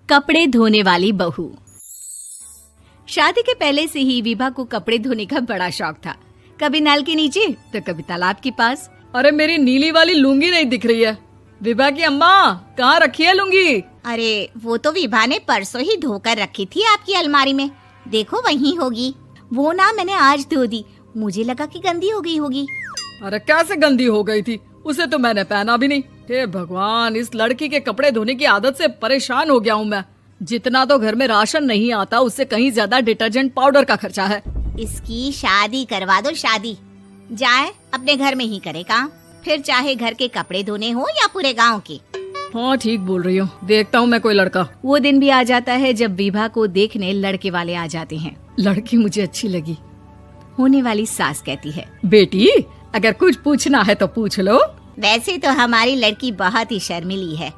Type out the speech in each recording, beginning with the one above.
कपड़े धोने वाली बहू। शादी के पहले से ही विभा को कपड़े धोने का बड़ा शौक था। कभी नल के नीचे तो कभी तालाब के पास। अरे मेरी नीली वाली लुंगी नहीं दिख रही है। विभा की अम्मा, कहाँ रखी है लुंगी? अरे वो तो विभा ने परसों ही धोकर रखी थी आपकी अलमारी में, देखो वहीं होगी। वो ना मैंने आज धो दी, मुझे लगा कि गंदी हो गई होगी। अरे कैसे गंदी हो गई थी? उसे तो मैंने पहना भी नहीं। हे भगवान, इस लड़की के कपड़े धोने की आदत से परेशान हो गया हूँ मैं। जितना तो घर में राशन नहीं आता, उससे कहीं ज्यादा डिटर्जेंट पाउडर का खर्चा है। इसकी शादी करवा दो, शादी जाए अपने घर में ही करे काम, फिर चाहे घर के कपड़े धोने हो या पूरे गांव के। हाँ ठीक बोल रही हूँ, देखता हूँ मैं कोई लड़का। वो दिन भी आ जाता है जब विभा को देखने लड़के वाले आ जाते हैं। लड़की मुझे अच्छी लगी। होने वाली सास कहती है, बेटी अगर कुछ पूछना है तो पूछ लो। वैसे तो हमारी लड़की बहुत ही शर्मीली है,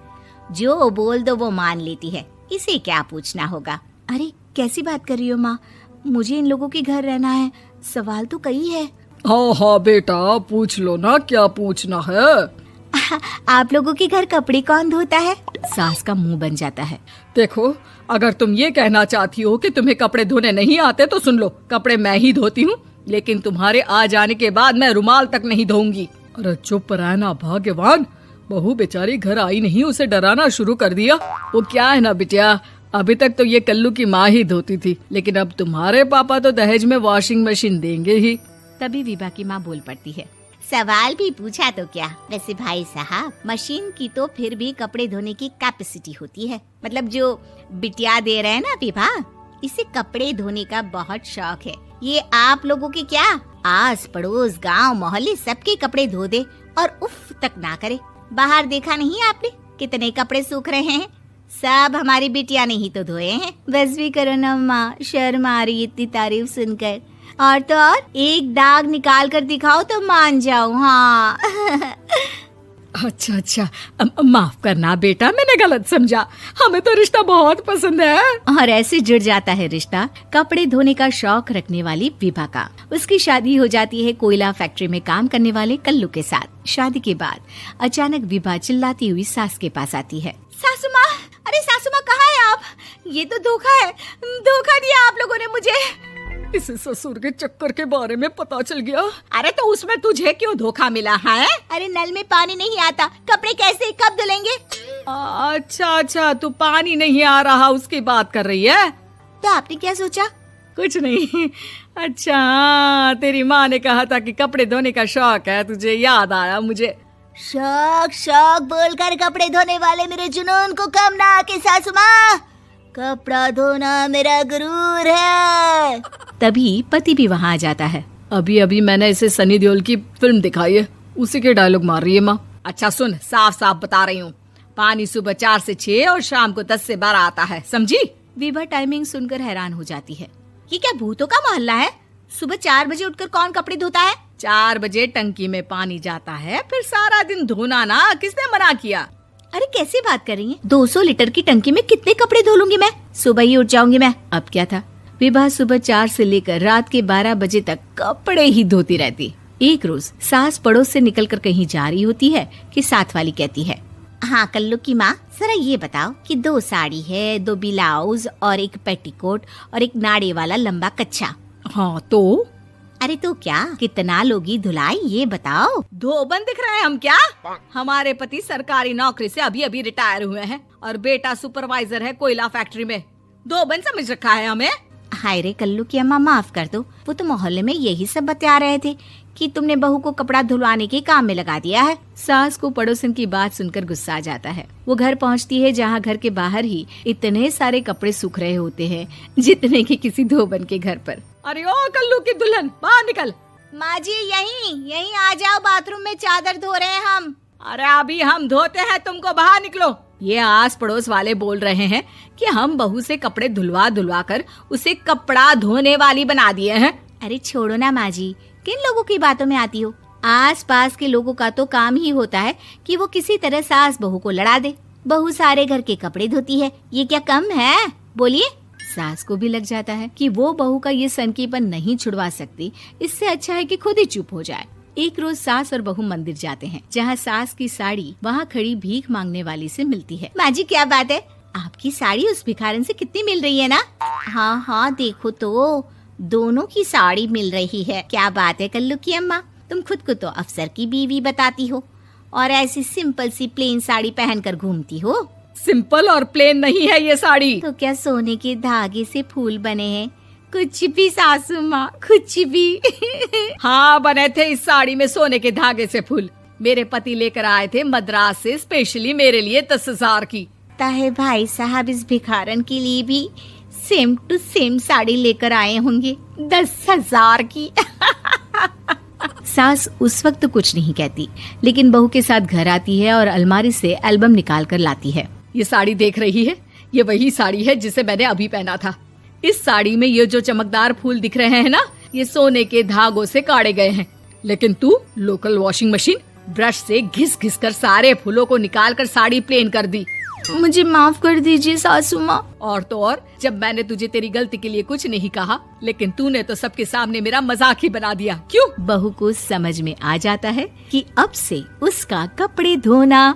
जो बोल दो वो मान लेती है, इसे क्या पूछना होगा। अरे कैसी बात कर रही हो माँ, मुझे इन लोगों के घर रहना है, सवाल तो कई है। हाँ हाँ बेटा, पूछ लो ना, क्या पूछना है। आप लोगों के घर कपड़े कौन धोता है? सास का मुंह बन जाता है। देखो, अगर तुम ये कहना चाहती हो कि तुम्हें कपड़े धोने नहीं आते तो सुन लो, कपड़े मैं ही धोती हूँ, लेकिन तुम्हारे आ जाने के बाद मैं रुमाल तक नहीं धोऊंगी। अरे चुप रहना भाग्यवान, बहू बेचारी घर आई नहीं, उसे डराना शुरू कर दिया। वो क्या है ना बिटिया, अभी तक तो ये कल्लू की माँ ही धोती थी, लेकिन अब तुम्हारे पापा तो दहेज में वॉशिंग मशीन देंगे ही। तभी विभा की माँ बोल पड़ती है, सवाल भी पूछा तो क्या। वैसे भाई साहब, मशीन की तो फिर भी कपड़े धोने की कैपेसिटी होती है। मतलब जो बिटिया दे रहे हैं ना विभा, इसे कपड़े धोने का बहुत शौक है। ये आप लोगों के क्या, आस पड़ोस गांव मोहल्ले सबके कपड़े धो दे और उफ तक ना करे। बाहर देखा नहीं आपने कितने कपड़े सूख रहे हैं? सब हमारी बिटिया ने ही तो धोए हैं। बस भी करो ना माँ, शर्म आ रही इतनी तारीफ सुनकर। और तो और एक दाग निकाल कर दिखाओ तो मान जाऊं। हाँ अच्छा, माफ करना बेटा, मैंने गलत समझा। हमें तो रिश्ता बहुत पसंद है। और ऐसे जुड़ जाता है रिश्ता कपड़े धोने का शौक रखने वाली विभा का। उसकी शादी हो जाती है कोयला फैक्ट्री में काम करने वाले कल्लू के साथ। शादी के बाद अचानक विभा चिल्लाती हुई सास के पास आती है। सासू माँ, अरे सासू माँ कहाँ है आप? ये तो धोखा है, धोखा दिया आप लोगों ने मुझे। इसे ससुर के चक्कर के बारे में पता चल गया। अरे तो उसमें तुझे क्यों धोखा मिला है? अरे नल में पानी नहीं आता, कपड़े कैसे कब धुलेंगे? अच्छा, तू पानी नहीं आ रहा उसकी बात कर रही है। तो आपने क्या सोचा? कुछ नहीं। अच्छा, तेरी माँ ने कहा था कि कपड़े धोने का शौक है तुझे, याद आया मुझे। शौक बोलकर कपड़े धोने वाले मेरे जुनून को कम ना आके सासू माँ, कपड़ा धोना मेरा गुरूर है। तभी पति भी वहाँ आ जाता है। अभी मैंने इसे सनी देओल की फिल्म दिखाई है, उसी के डायलॉग मार रही है माँ। अच्छा सुन, साफ साफ बता रही हूँ, पानी सुबह 4 से 6 और शाम को 10 से 12 आता है, समझी? विभा टाइमिंग सुनकर हैरान हो जाती है। ये क्या भूतों का मोहल्ला है? सुबह 4 बजे उठकर कौन कपड़े धोता है? 4 बजे टंकी में पानी जाता है, फिर सारा दिन धोना ना, किसने मना किया? अरे कैसी बात कर रही हैं? 200 लीटर की टंकी में कितने कपड़े धो लूंगी मैं? सुबह ही उठ जाऊंगी मैं। अब क्या था, विभा सुबह 4 से लेकर रात के 12 बजे तक कपड़े ही धोती रहती। एक रोज सास पड़ोस से निकलकर कहीं जा रही होती है कि साथ वाली कहती है, हाँ कल्लू की माँ, जरा ये बताओ कि 2 साड़ी है, 2 ब्लाउज और एक पेटीकोट और एक नाड़े वाला लंबा कच्छा। हाँ तो? अरे तो क्या, कितना लोगी धुलाई ये बताओ। धोबन दिख रहे हैं हम क्या? हमारे पति सरकारी नौकरी से अभी रिटायर हुए हैं और बेटा सुपरवाइजर है कोयला फैक्ट्री में। धोबन समझ रखा है हमें? हाय रे कल्लू की अम्मा, माफ कर दो, वो तो मोहल्ले में यही सब बता रहे थे कि तुमने बहू को कपड़ा धुलवाने के काम में लगा दिया है। सास को पड़ोसन की बात सुनकर गुस्सा आ जाता है। वो घर पहुंचती है जहां घर के बाहर ही इतने सारे कपड़े सूख रहे होते हैं जितने कि किसी धोबन के घर पर। अरे ओ कल्लू की दुल्हन, बाहर निकल। माँ जी यहीं आ जाओ, बाथरूम में चादर धो रहे हैं हम। अरे अभी हम धोते हैं, तुमको बाहर निकलो। ये आस पड़ोस वाले बोल रहे हैं कि हम बहू से कपड़े धुलवा कर उसे कपड़ा धोने वाली बना दिए हैं। अरे छोड़ो ना माँ जी, किन लोगों की बातों में आती हो? आस पास के लोगों का तो काम ही होता है कि वो किसी तरह सास बहू को लड़ा दे। बहू सारे घर के कपड़े धोती है, ये क्या कम है? बोलिए। सास को भी लग जाता है कि वो बहू का ये सनकीपन नहीं छुड़वा सकती, इससे अच्छा है कि खुद ही चुप हो जाए। एक रोज सास और बहू मंदिर जाते हैं, जहाँ सास की साड़ी वहाँ खड़ी भीख मांगने वाली से मिलती है। माँ जी क्या बात है, आपकी साड़ी उस भिखारन से कितनी मिल रही है ना? हाँ हाँ देखो तो, दोनों की साड़ी मिल रही है। क्या बात है कल्लू की अम्मा, तुम खुद को तो अफसर की बीवी बताती हो और ऐसी सिंपल सी प्लेन साड़ी पहनकर घूमती हो। सिंपल और प्लेन नहीं है ये साड़ी। तो क्या सोने के धागे से फूल बने हैं? कुछ भी सासू माँ, कुछ भी। हाँ बने थे इस साड़ी में सोने के धागे से फूल। मेरे पति लेकर आए थे मद्रास से स्पेशली मेरे लिए 10,000 की। ताहे भाई साहब इस भिखारन के लिए भी सेम टू सेम साड़ी लेकर आए होंगे 10,000 की। सास उस वक्त तो कुछ नहीं कहती, लेकिन बहू के साथ घर आती है और अलमारी से एल्बम निकाल कर लाती है। ये साड़ी देख रही है, ये वही साड़ी है जिसे मैंने अभी पहना था। इस साड़ी में ये जो चमकदार फूल दिख रहे हैं ना, ये सोने के धागों से काढ़े गए हैं। लेकिन तू लोकल वॉशिंग मशीन ब्रश से घिस घिस कर सारे फूलों को निकाल कर साड़ी प्लेन कर दी। मुझे माफ कर दीजिए सासू माँ। और तो और, जब मैंने तुझे तेरी गलती के लिए कुछ नहीं कहा, लेकिन तूने तो सबके सामने मेरा मजाक ही बना दिया। क्यों? बहू को समझ में आ जाता है कि अब से उसका कपड़े धोना